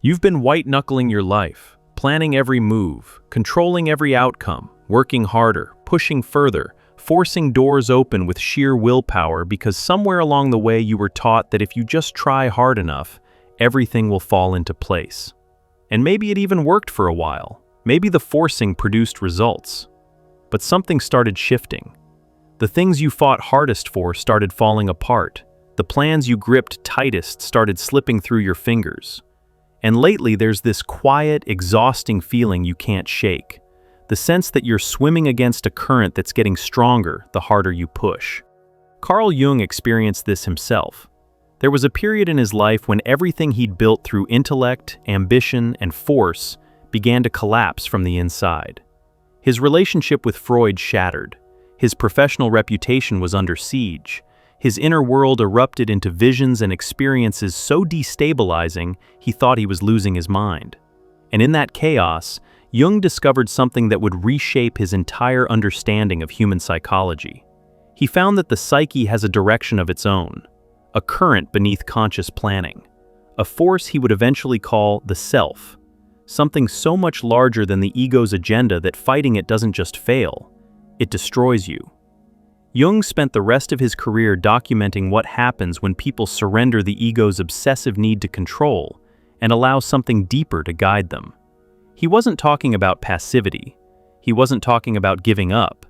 You've been white-knuckling your life, planning every move, controlling every outcome, working harder, pushing further, forcing doors open with sheer willpower because somewhere along the way you were taught that if you just try hard enough, everything will fall into place. And maybe it even worked for a while. Maybe the forcing produced results. But something started shifting. The things you fought hardest for started falling apart. The plans you gripped tightest started slipping through your fingers. And lately there's this quiet, exhausting feeling you can't shake. The sense that you're swimming against a current that's getting stronger the harder you push. Carl Jung experienced this himself. There was a period in his life when everything he'd built through intellect, ambition, and force began to collapse from the inside. His relationship with Freud shattered. His professional reputation was under siege. His inner world erupted into visions and experiences so destabilizing he thought he was losing his mind. And in that chaos, Jung discovered something that would reshape his entire understanding of human psychology. He found that the psyche has a direction of its own, a current beneath conscious planning, a force he would eventually call the self, something so much larger than the ego's agenda that fighting it doesn't just fail, it destroys you. Jung spent the rest of his career documenting what happens when people surrender the ego's obsessive need to control and allow something deeper to guide them. He wasn't talking about passivity. He wasn't talking about giving up.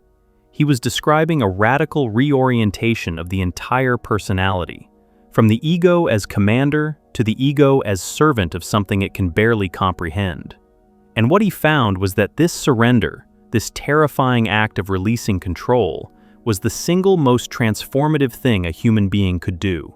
He was describing a radical reorientation of the entire personality, from the ego as commander to the ego as servant of something it can barely comprehend. And what he found was that this surrender, this terrifying act of releasing control, was the single most transformative thing a human being could do.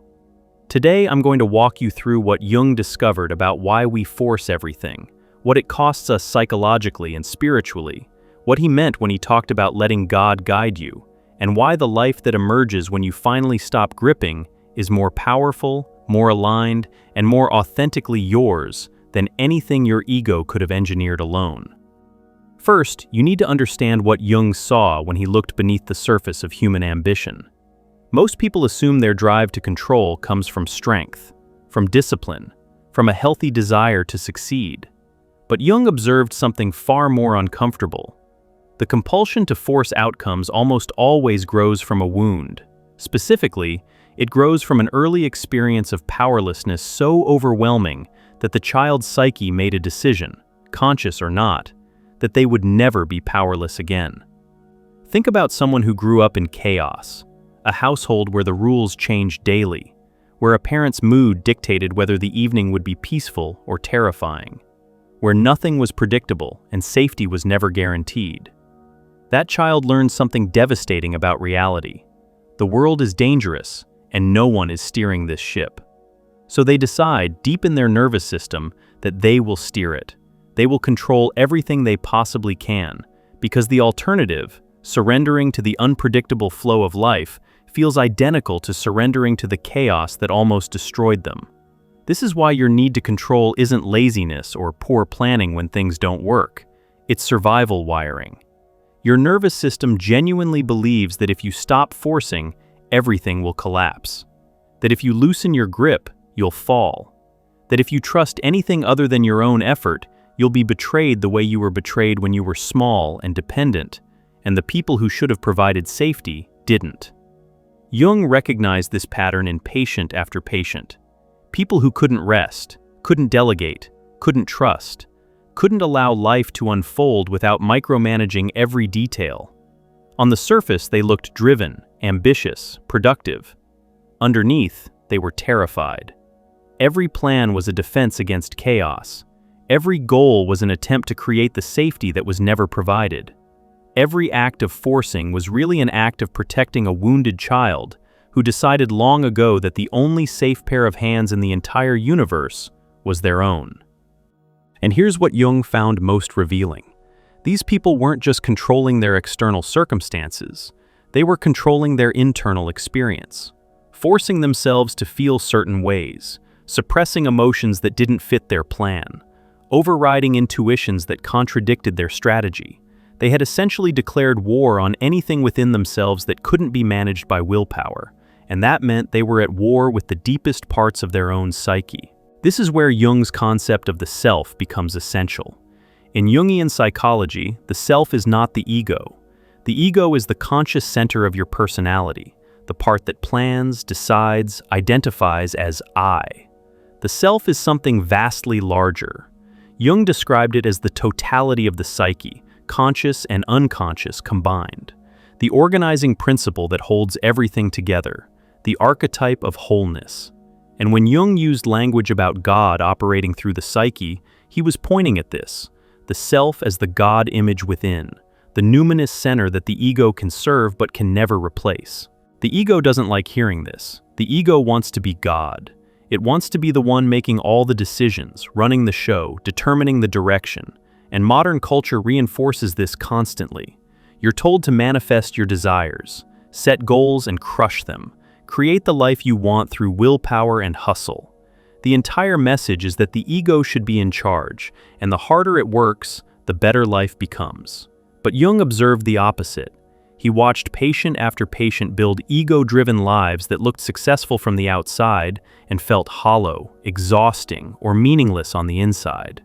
Today, I'm going to walk you through what Jung discovered about why we force everything, what it costs us psychologically and spiritually, what he meant when he talked about letting God guide you, and why the life that emerges when you finally stop gripping is more powerful, more aligned, and more authentically yours than anything your ego could have engineered alone. First, you need to understand what Jung saw when he looked beneath the surface of human ambition. Most people assume their drive to control comes from strength, from discipline, from a healthy desire to succeed. But Jung observed something far more uncomfortable. The compulsion to force outcomes almost always grows from a wound. Specifically, it grows from an early experience of powerlessness so overwhelming that the child's psyche made a decision, conscious or not, that they would never be powerless again. Think about someone who grew up in chaos, a household where the rules changed daily, where a parent's mood dictated whether the evening would be peaceful or terrifying, where nothing was predictable and safety was never guaranteed. That child learns something devastating about reality. The world is dangerous, and no one is steering this ship. So they decide, deep in their nervous system, that they will steer it. They will control everything they possibly can, because the alternative, surrendering to the unpredictable flow of life, feels identical to surrendering to the chaos that almost destroyed them. This is why your need to control isn't laziness or poor planning when things don't work. It's survival wiring. Your nervous system genuinely believes that if you stop forcing, everything will collapse. That if you loosen your grip, you'll fall. That if you trust anything other than your own effort, you'll be betrayed the way you were betrayed when you were small and dependent, and the people who should have provided safety didn't. Jung recognized this pattern in patient after patient. People who couldn't rest, couldn't delegate, couldn't trust, couldn't allow life to unfold without micromanaging every detail. On the surface, they looked driven, ambitious, productive. Underneath, they were terrified. Every plan was a defense against chaos. Every goal was an attempt to create the safety that was never provided. Every act of forcing was really an act of protecting a wounded child who decided long ago that the only safe pair of hands in the entire universe was their own. And here's what Jung found most revealing. These people weren't just controlling their external circumstances, they were controlling their internal experience, forcing themselves to feel certain ways, suppressing emotions that didn't fit their plan, overriding intuitions that contradicted their strategy. They had essentially declared war on anything within themselves that couldn't be managed by willpower, and that meant they were at war with the deepest parts of their own psyche. This is where Jung's concept of the self becomes essential. In Jungian psychology, the self is not the ego. The ego is the conscious center of your personality, the part that plans, decides, identifies as I. The self is something vastly larger. Jung described it as the totality of the psyche, conscious and unconscious combined, the organizing principle that holds everything together, the archetype of wholeness. And when Jung used language about God operating through the psyche, he was pointing at this, the self as the God image within, the numinous center that the ego can serve but can never replace. The ego doesn't like hearing this. The ego wants to be God. It wants to be the one making all the decisions, running the show, determining the direction. And modern culture reinforces this constantly. You're told to manifest your desires, set goals and crush them, create the life you want through willpower and hustle. The entire message is that the ego should be in charge, and the harder it works, the better life becomes. But Jung observed the opposite. He watched patient after patient build ego-driven lives that looked successful from the outside and felt hollow, exhausting, or meaningless on the inside.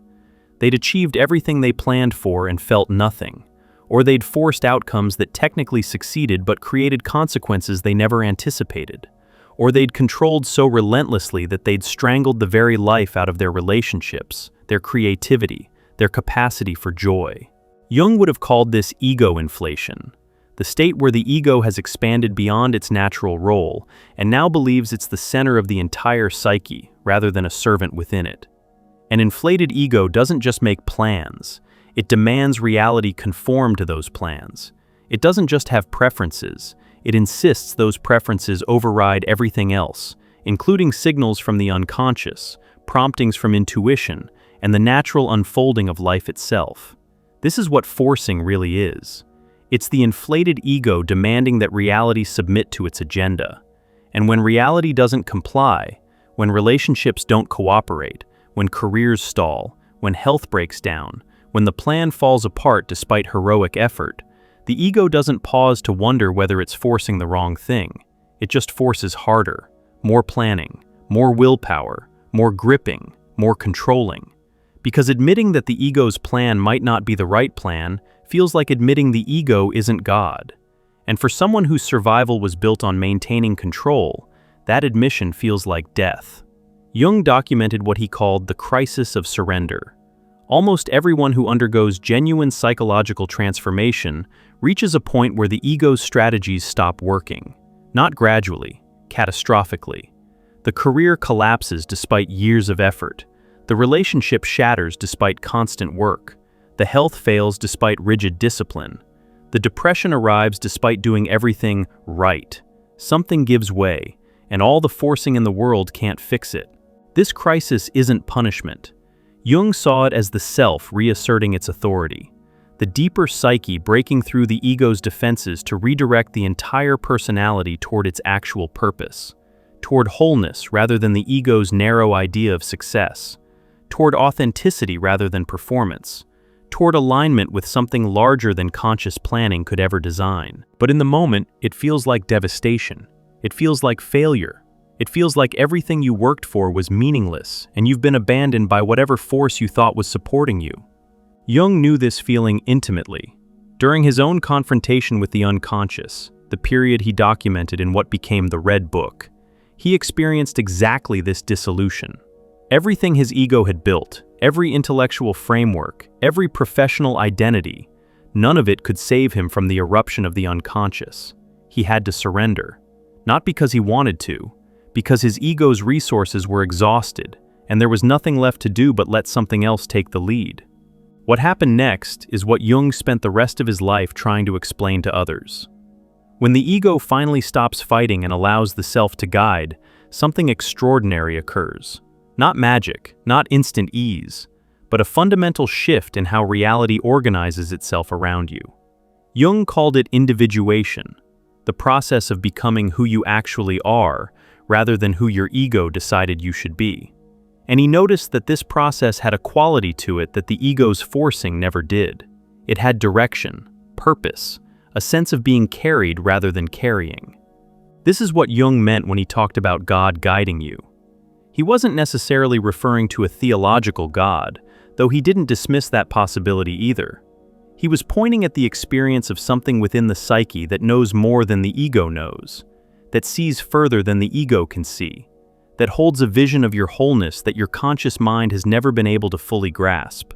They'd achieved everything they planned for and felt nothing. Or they'd forced outcomes that technically succeeded but created consequences they never anticipated. Or they'd controlled so relentlessly that they'd strangled the very life out of their relationships, their creativity, their capacity for joy. Jung would have called this ego inflation, the state where the ego has expanded beyond its natural role and now believes it's the center of the entire psyche rather than a servant within it. An inflated ego doesn't just make plans, it demands reality conform to those plans. It doesn't just have preferences, it insists those preferences override everything else, including signals from the unconscious, promptings from intuition, and the natural unfolding of life itself. This is what forcing really is. It's the inflated ego demanding that reality submit to its agenda. And when reality doesn't comply, when relationships don't cooperate, when careers stall, when health breaks down, when the plan falls apart despite heroic effort, the ego doesn't pause to wonder whether it's forcing the wrong thing. It just forces harder, more planning, more willpower, more gripping, more controlling. Because admitting that the ego's plan might not be the right plan feels like admitting the ego isn't God. And for someone whose survival was built on maintaining control, that admission feels like death. Jung documented what he called the crisis of surrender. Almost everyone who undergoes genuine psychological transformation reaches a point where the ego's strategies stop working. Not gradually, catastrophically. The career collapses despite years of effort. The relationship shatters despite constant work. The health fails despite rigid discipline. The depression arrives despite doing everything right. Something gives way, and all the forcing in the world can't fix it. This crisis isn't punishment. Jung saw it as the self reasserting its authority, the deeper psyche breaking through the ego's defenses to redirect the entire personality toward its actual purpose, toward wholeness rather than the ego's narrow idea of success, toward authenticity rather than performance, toward alignment with something larger than conscious planning could ever design. But in the moment, it feels like devastation. It feels like failure. It feels like everything you worked for was meaningless, and you've been abandoned by whatever force you thought was supporting you. Jung knew this feeling intimately. During his own confrontation with the unconscious, the period he documented in what became the Red Book, he experienced exactly this dissolution. Everything his ego had built, every intellectual framework, every professional identity, none of it could save him from the eruption of the unconscious. He had to surrender. Not because he wanted to, because his ego's resources were exhausted, and there was nothing left to do but let something else take the lead. What happened next is what Jung spent the rest of his life trying to explain to others. When the ego finally stops fighting and allows the self to guide, something extraordinary occurs. Not magic, not instant ease, but a fundamental shift in how reality organizes itself around you. Jung called it individuation, the process of becoming who you actually are, rather than who your ego decided you should be. And he noticed that this process had a quality to it that the ego's forcing never did. It had direction, purpose, a sense of being carried rather than carrying. This is what Jung meant when he talked about God guiding you. He wasn't necessarily referring to a theological God, though he didn't dismiss that possibility either. He was pointing at the experience of something within the psyche that knows more than the ego knows, that sees further than the ego can see, that holds a vision of your wholeness that your conscious mind has never been able to fully grasp.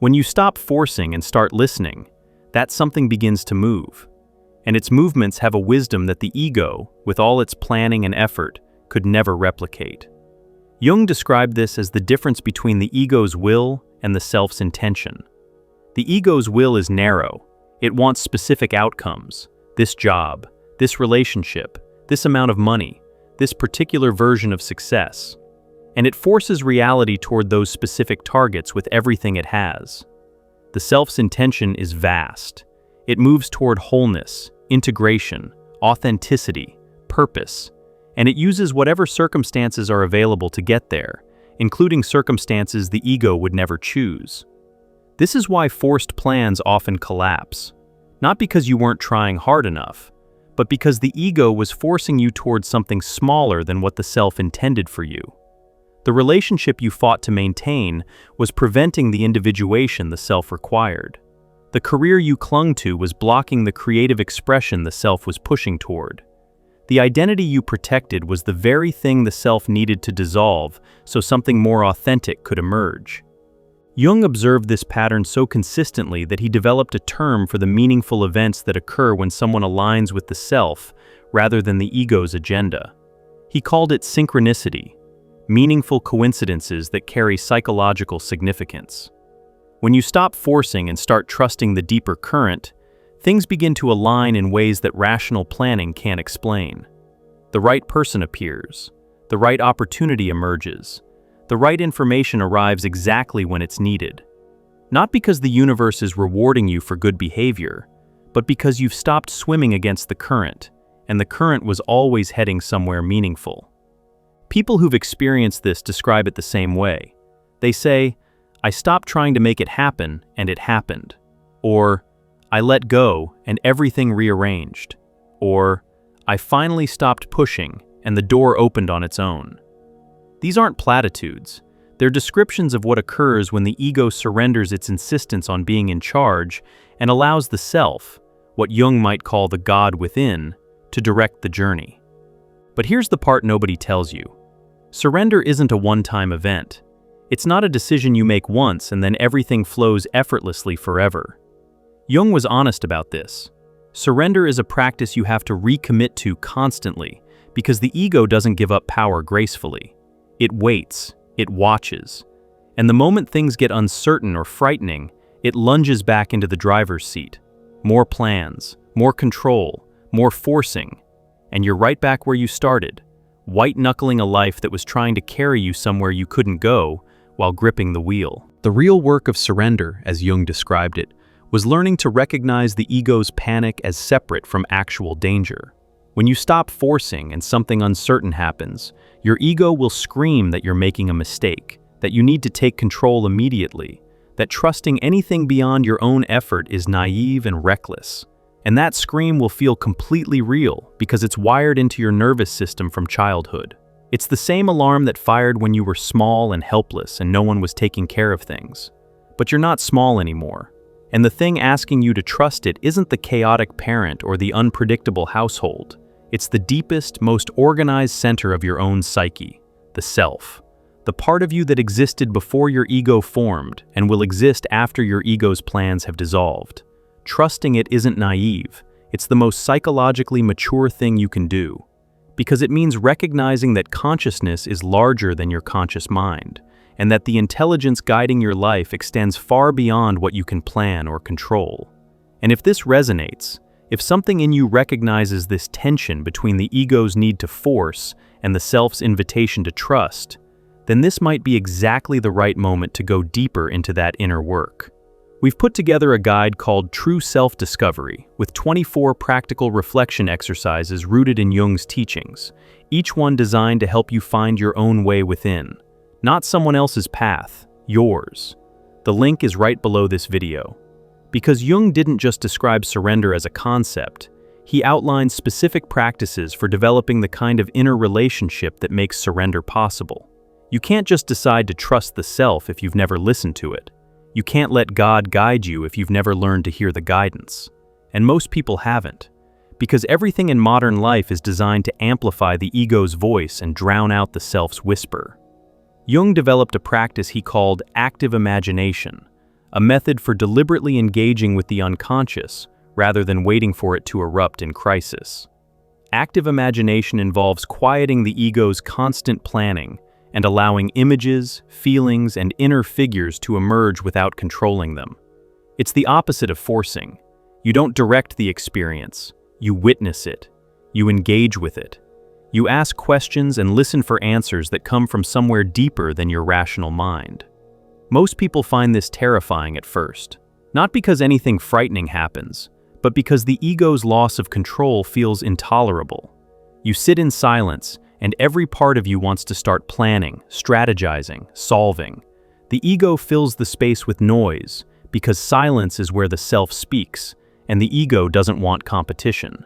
When you stop forcing and start listening, that something begins to move, and its movements have a wisdom that the ego, with all its planning and effort, could never replicate. Jung described this as the difference between the ego's will and the self's intention. The ego's will is narrow. It wants specific outcomes, this job, this relationship, this amount of money, this particular version of success. And it forces reality toward those specific targets with everything it has. The self's intention is vast. It moves toward wholeness, integration, authenticity, purpose, and it uses whatever circumstances are available to get there, including circumstances the ego would never choose. This is why forced plans often collapse, not because you weren't trying hard enough, but because the ego was forcing you towards something smaller than what the self intended for you. The relationship you fought to maintain was preventing the individuation the self required. The career you clung to was blocking the creative expression the self was pushing toward. The identity you protected was the very thing the self needed to dissolve so something more authentic could emerge. Jung observed this pattern so consistently that he developed a term for the meaningful events that occur when someone aligns with the self rather than the ego's agenda. He called it synchronicity, meaningful coincidences that carry psychological significance. When you stop forcing and start trusting the deeper current, things begin to align in ways that rational planning can't explain. The right person appears, the right opportunity emerges, the right information arrives exactly when it's needed. Not because the universe is rewarding you for good behavior, but because you've stopped swimming against the current, and the current was always heading somewhere meaningful. People who've experienced this describe it the same way. They say, "I stopped trying to make it happen, and it happened." Or, "I let go, and everything rearranged." Or, "I finally stopped pushing, and the door opened on its own." These aren't platitudes. They're descriptions of what occurs when the ego surrenders its insistence on being in charge and allows the self, what Jung might call the God within, to direct the journey. But here's the part nobody tells you. Surrender isn't a one-time event. It's not a decision you make once and then everything flows effortlessly forever. Jung was honest about this. Surrender is a practice you have to recommit to constantly because the ego doesn't give up power gracefully. It waits, it watches, and the moment things get uncertain or frightening, it lunges back into the driver's seat. More plans, more control, more forcing, and you're right back where you started, white-knuckling a life that was trying to carry you somewhere you couldn't go while gripping the wheel. The real work of surrender, as Jung described it, was learning to recognize the ego's panic as separate from actual danger. When you stop forcing and something uncertain happens, your ego will scream that you're making a mistake, that you need to take control immediately, that trusting anything beyond your own effort is naive and reckless. And that scream will feel completely real because it's wired into your nervous system from childhood. It's the same alarm that fired when you were small and helpless and no one was taking care of things. But you're not small anymore. And the thing asking you to trust it isn't the chaotic parent or the unpredictable household. It's the deepest, most organized center of your own psyche, the self. The part of you that existed before your ego formed and will exist after your ego's plans have dissolved. Trusting it isn't naive. It's the most psychologically mature thing you can do. Because it means recognizing that consciousness is larger than your conscious mind, and that the intelligence guiding your life extends far beyond what you can plan or control. And if this resonates, if something in you recognizes this tension between the ego's need to force and the self's invitation to trust, then this might be exactly the right moment to go deeper into that inner work. We've put together a guide called True Self-Discovery, with 24 practical reflection exercises rooted in Jung's teachings, each one designed to help you find your own way within. Not someone else's path, yours. The link is right below this video. Because Jung didn't just describe surrender as a concept, he outlined specific practices for developing the kind of inner relationship that makes surrender possible. You can't just decide to trust the self if you've never listened to it. You can't let God guide you if you've never learned to hear the guidance. And most people haven't, because everything in modern life is designed to amplify the ego's voice and drown out the self's whisper. Jung developed a practice he called active imagination, a method for deliberately engaging with the unconscious rather than waiting for it to erupt in crisis. Active imagination involves quieting the ego's constant planning and allowing images, feelings, and inner figures to emerge without controlling them. It's the opposite of forcing. You don't direct the experience, you witness it. You engage with it. You ask questions and listen for answers that come from somewhere deeper than your rational mind. Most people find this terrifying at first, not because anything frightening happens, but because the ego's loss of control feels intolerable. You sit in silence, and every part of you wants to start planning, strategizing, solving. The ego fills the space with noise, because silence is where the self speaks, and the ego doesn't want competition.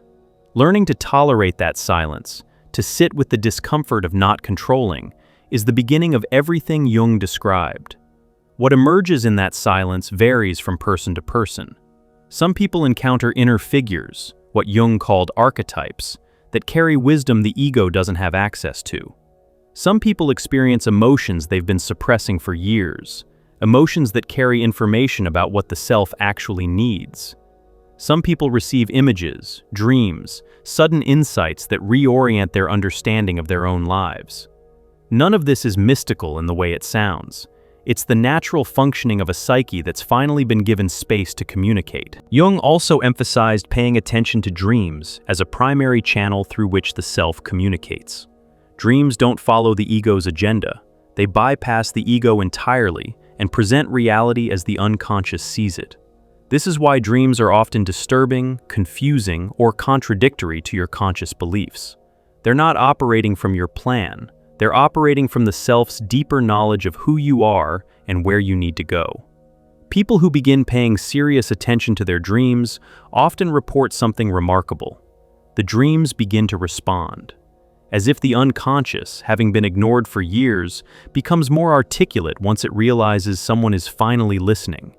Learning to tolerate that silence, to sit with the discomfort of not controlling, is the beginning of everything Jung described. What emerges in that silence varies from person to person. Some people encounter inner figures, what Jung called archetypes, that carry wisdom the ego doesn't have access to. Some people experience emotions they've been suppressing for years, emotions that carry information about what the self actually needs. Some people receive images, dreams, sudden insights that reorient their understanding of their own lives. None of this is mystical in the way it sounds. It's the natural functioning of a psyche that's finally been given space to communicate. Jung also emphasized paying attention to dreams as a primary channel through which the self communicates. Dreams don't follow the ego's agenda. They bypass the ego entirely and present reality as the unconscious sees it. This is why dreams are often disturbing, confusing, or contradictory to your conscious beliefs. They're not operating from your plan. They're operating from the self's deeper knowledge of who you are and where you need to go. People who begin paying serious attention to their dreams often report something remarkable. The dreams begin to respond, as if the unconscious, having been ignored for years, becomes more articulate once it realizes someone is finally listening.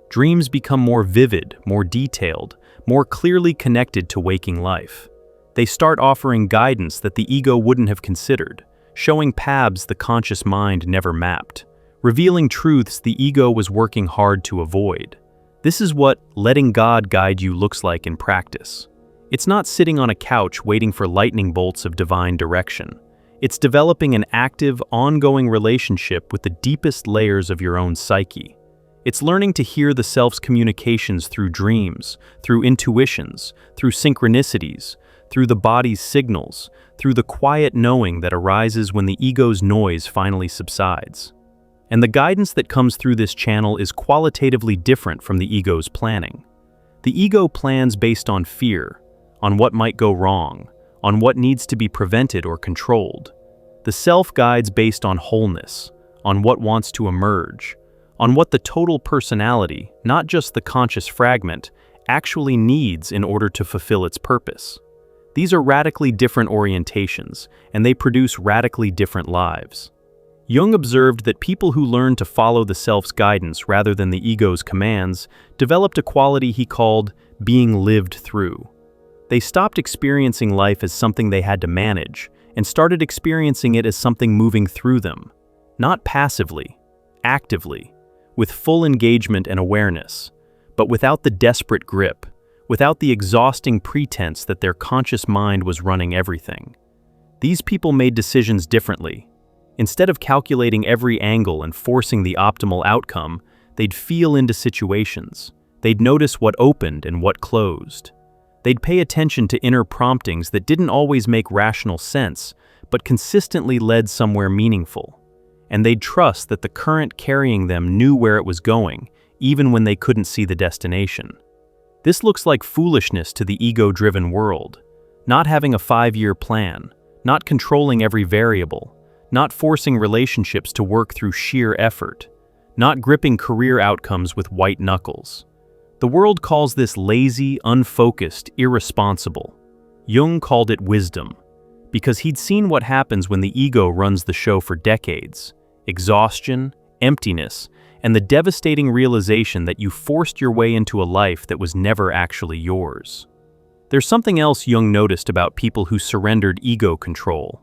Dreams become more vivid, more detailed, more clearly connected to waking life. They start offering guidance that the ego wouldn't have considered, showing paths the conscious mind never mapped, revealing truths the ego was working hard to avoid. This is what letting God guide you looks like in practice. It's not sitting on a couch waiting for lightning bolts of divine direction. It's developing an active, ongoing relationship with the deepest layers of your own psyche. It's learning to hear the self's communications through dreams, through intuitions, through synchronicities, through the body's signals, through the quiet knowing that arises when the ego's noise finally subsides. And the guidance that comes through this channel is qualitatively different from the ego's planning. The ego plans based on fear, on what might go wrong, on what needs to be prevented or controlled. The self guides based on wholeness, on what wants to emerge, on what the total personality, not just the conscious fragment, actually needs in order to fulfill its purpose. These are radically different orientations, and they produce radically different lives. Jung observed that people who learned to follow the self's guidance rather than the ego's commands developed a quality he called being lived through. They stopped experiencing life as something they had to manage and started experiencing it as something moving through them, not passively, actively, with full engagement and awareness, but without the desperate grip, without the exhausting pretense that their conscious mind was running everything. These people made decisions differently. Instead of calculating every angle and forcing the optimal outcome, they'd feel into situations. They'd notice what opened and what closed. They'd pay attention to inner promptings that didn't always make rational sense, but consistently led somewhere meaningful. And they'd trust that the current carrying them knew where it was going, even when they couldn't see the destination. This looks like foolishness to the ego-driven world. Not having a 5-year plan, not controlling every variable, not forcing relationships to work through sheer effort, not gripping career outcomes with white knuckles. The world calls this lazy, unfocused, irresponsible. Jung called it wisdom, because he'd seen what happens when the ego runs the show for decades. exhaustion, emptiness, and the devastating realization that you forced your way into a life that was never actually yours. There's something else Jung noticed about people who surrendered ego control.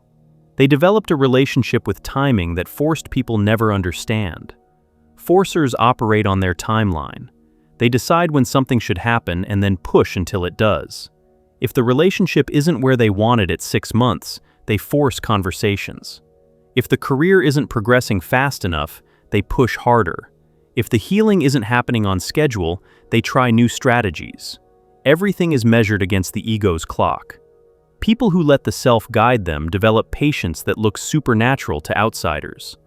They developed a relationship with timing that forced people never understand. Forcers operate on their timeline. They decide when something should happen and then push until it does. If the relationship isn't where they want it at 6 months, they force conversations. If the career isn't progressing fast enough, they push harder. If the healing isn't happening on schedule, they try new strategies. Everything is measured against the ego's clock. People who let the self guide them develop patience that looks supernatural to outsiders.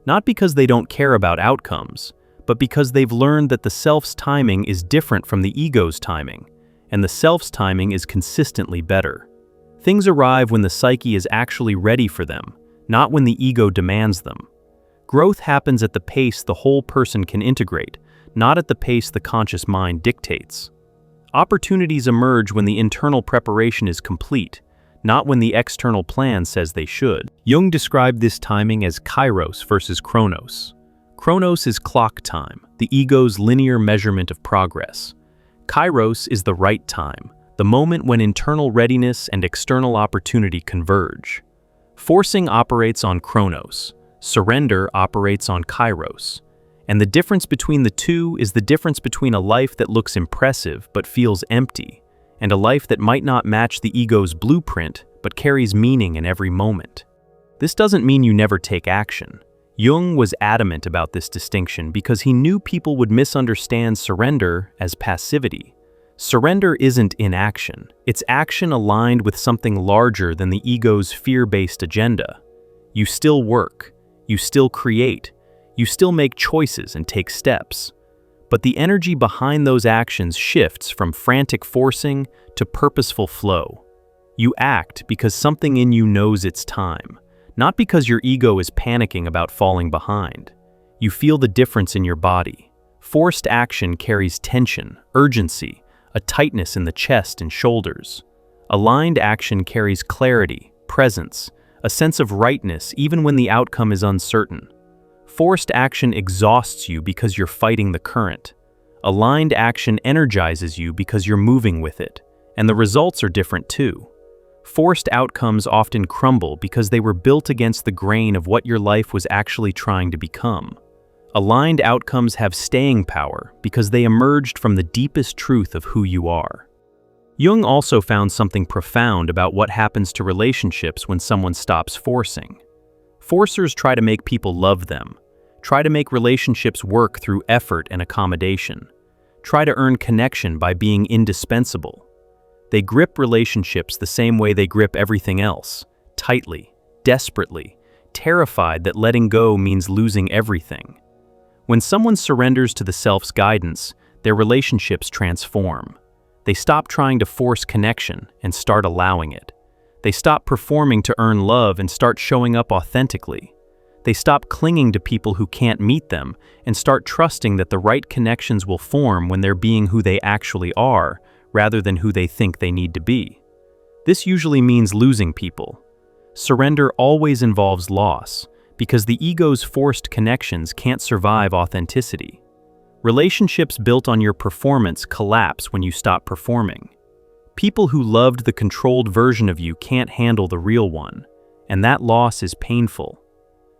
Not because they don't care about outcomes, but because they've learned that the self's timing is different from the ego's timing, and the self's timing is consistently better. Things arrive when the psyche is actually ready for them, not when the ego demands them. Growth happens at the pace the whole person can integrate, not at the pace the conscious mind dictates. Opportunities emerge when the internal preparation is complete, not when the external plan says they should. Jung described this timing as kairos versus chronos. Chronos is clock time, the ego's linear measurement of progress. Kairos is the right time, the moment when internal readiness and external opportunity converge. Forcing operates on chronos, surrender operates on kairos. And the difference between the two is the difference between a life that looks impressive but feels empty, and a life that might not match the ego's blueprint but carries meaning in every moment. This doesn't mean you never take action. Jung was adamant about this distinction because he knew people would misunderstand surrender as passivity. Surrender isn't inaction, it's action aligned with something larger than the ego's fear-based agenda. You still work, you still create, you still make choices and take steps. But the energy behind those actions shifts from frantic forcing to purposeful flow. You act because something in you knows it's time, not because your ego is panicking about falling behind. You feel the difference in your body. Forced action carries tension, urgency, a tightness in the chest and shoulders. Aligned action carries clarity, presence, a sense of rightness even when the outcome is uncertain. Forced action exhausts you because you're fighting the current. Aligned action energizes you because you're moving with it, and the results are different too. Forced outcomes often crumble because they were built against the grain of what your life was actually trying to become. Aligned outcomes have staying power because they emerged from the deepest truth of who you are. Jung also found something profound about what happens to relationships when someone stops forcing. Forcers try to make people love them, try to make relationships work through effort and accommodation, try to earn connection by being indispensable. They grip relationships the same way they grip everything else, tightly, desperately, terrified that letting go means losing everything. When someone surrenders to the self's guidance, their relationships transform. They stop trying to force connection and start allowing it. They stop performing to earn love and start showing up authentically. They stop clinging to people who can't meet them and start trusting that the right connections will form when they're being who they actually are, rather than who they think they need to be. This usually means losing people. Surrender always involves loss, because the ego's forced connections can't survive authenticity. Relationships built on your performance collapse when you stop performing. People who loved the controlled version of you can't handle the real one, and that loss is painful.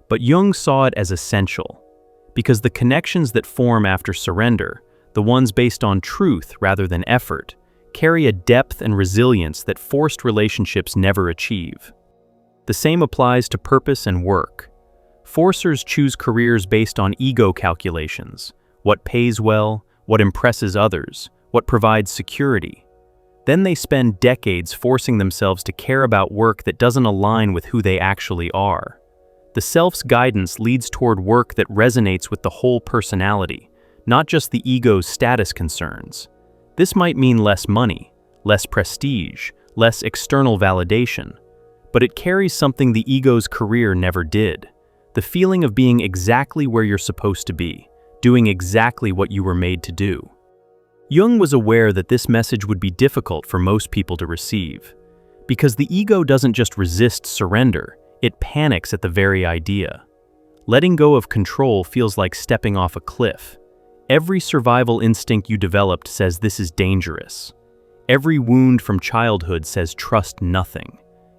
But Jung saw it as essential, because the connections that form after surrender, the ones based on truth rather than effort, carry a depth and resilience that forced relationships never achieve. The same applies to purpose and work. Forcers choose careers based on ego calculations, what pays well, what impresses others, what provides security. Then they spend decades forcing themselves to care about work that doesn't align with who they actually are. The self's guidance leads toward work that resonates with the whole personality, not just the ego's status concerns. This might mean less money, less prestige, less external validation, but it carries something the ego's career never did: the feeling of being exactly where you're supposed to be, doing exactly what you were made to do. Jung was aware that this message would be difficult for most people to receive, because the ego doesn't just resist surrender, it panics at the very idea. Letting go of control feels like stepping off a cliff. Every survival instinct you developed says this is dangerous. Every wound from childhood says trust nothing.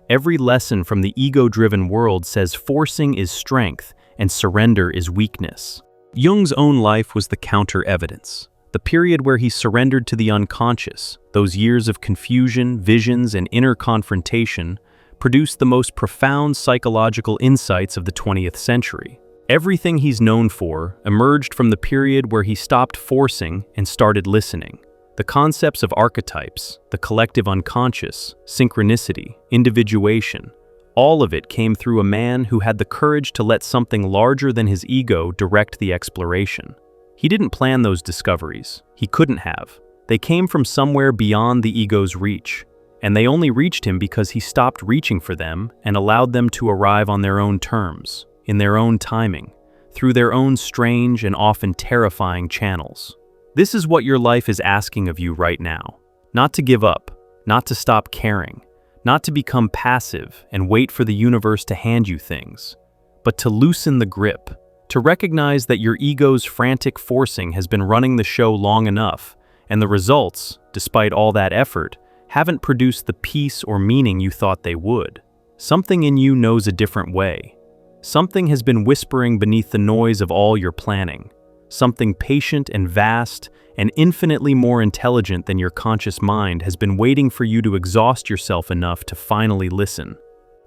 Every lesson from the ego-driven world says forcing is strength and surrender is weakness. Jung's own life was the counter-evidence. The period where he surrendered to the unconscious, those years of confusion, visions, and inner confrontation, produced the most profound psychological insights of the 20th century. Everything he's known for emerged from the period where he stopped forcing and started listening. The concepts of archetypes, the collective unconscious, synchronicity, individuation, all of it came through a man who had the courage to let something larger than his ego direct the exploration. He didn't plan those discoveries. He couldn't have. They came from somewhere beyond the ego's reach, and they only reached him because he stopped reaching for them and allowed them to arrive on their own terms, in their own timing, through their own strange and often terrifying channels. This is what your life is asking of you right now. Not to give up, not to stop caring, not to become passive and wait for the universe to hand you things, but to loosen the grip, to recognize that your ego's frantic forcing has been running the show long enough, and the results, despite all that effort, haven't produced the peace or meaning you thought they would. Something in you knows a different way. Something has been whispering beneath the noise of all your planning. Something patient and vast and infinitely more intelligent than your conscious mind has been waiting for you to exhaust yourself enough to finally listen.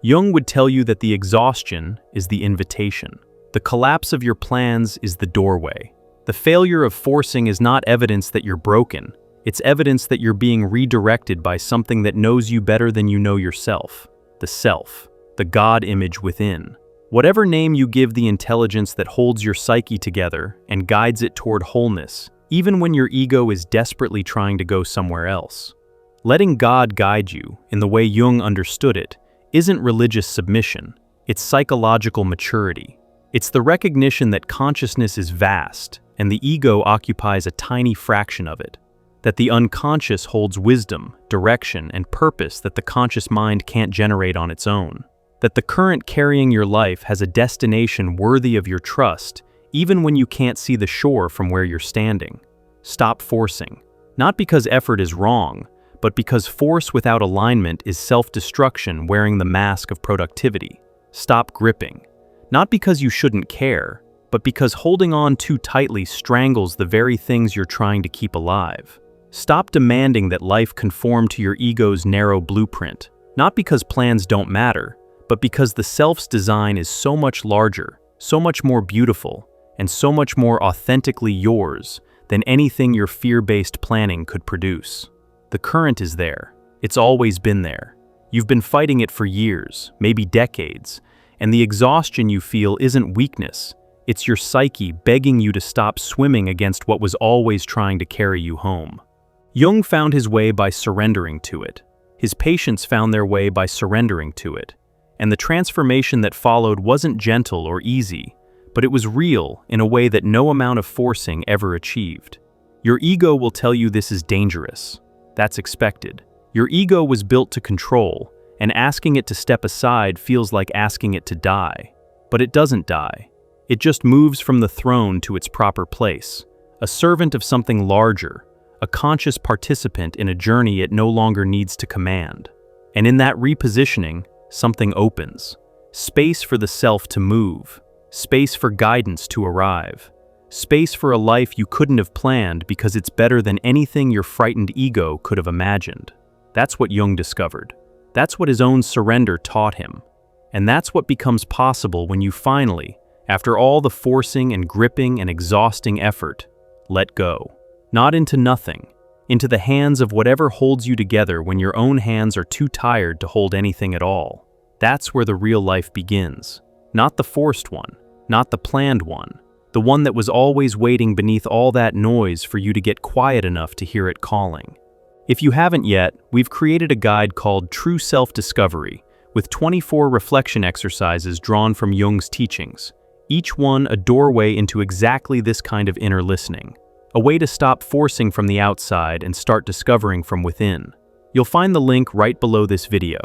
Jung would tell you that the exhaustion is the invitation. The collapse of your plans is the doorway. The failure of forcing is not evidence that you're broken. It's evidence that you're being redirected by something that knows you better than you know yourself. The self, the God image within. Whatever name you give the intelligence that holds your psyche together and guides it toward wholeness, even when your ego is desperately trying to go somewhere else. Letting God guide you, in the way Jung understood it, isn't religious submission. It's psychological maturity. It's the recognition that consciousness is vast, and the ego occupies a tiny fraction of it. That the unconscious holds wisdom, direction, and purpose that the conscious mind can't generate on its own. That the current carrying your life has a destination worthy of your trust, even when you can't see the shore from where you're standing. Stop forcing. Not because effort is wrong, but because force without alignment is self-destruction wearing the mask of productivity. Stop gripping. Not because you shouldn't care, but because holding on too tightly strangles the very things you're trying to keep alive. Stop demanding that life conform to your ego's narrow blueprint, not because plans don't matter, but because the self's design is so much larger, so much more beautiful, and so much more authentically yours than anything your fear-based planning could produce. The current is there. It's always been there. You've been fighting it for years, maybe decades, and the exhaustion you feel isn't weakness. It's your psyche begging you to stop swimming against what was always trying to carry you home. Jung found his way by surrendering to it. His patients found their way by surrendering to it. And the transformation that followed wasn't gentle or easy, but it was real in a way that no amount of forcing ever achieved. Your ego will tell you this is dangerous. That's expected. Your ego was built to control, and asking it to step aside feels like asking it to die. But it doesn't die. It just moves from the throne to its proper place, a servant of something larger, a conscious participant in a journey it no longer needs to command. And in that repositioning, something opens. Space for the self to move. Space for guidance to arrive. Space for a life you couldn't have planned because it's better than anything your frightened ego could have imagined. That's what Jung discovered. That's what his own surrender taught him. And that's what becomes possible when you finally, after all the forcing and gripping and exhausting effort, let go. Not into nothing, into the hands of whatever holds you together when your own hands are too tired to hold anything at all. That's where the real life begins. Not the forced one, not the planned one, the one that was always waiting beneath all that noise for you to get quiet enough to hear it calling. If you haven't yet, we've created a guide called True Self-Discovery, with 24 reflection exercises drawn from Jung's teachings, each one a doorway into exactly this kind of inner listening. A way to stop forcing from the outside and start discovering from within. You'll find the link right below this video.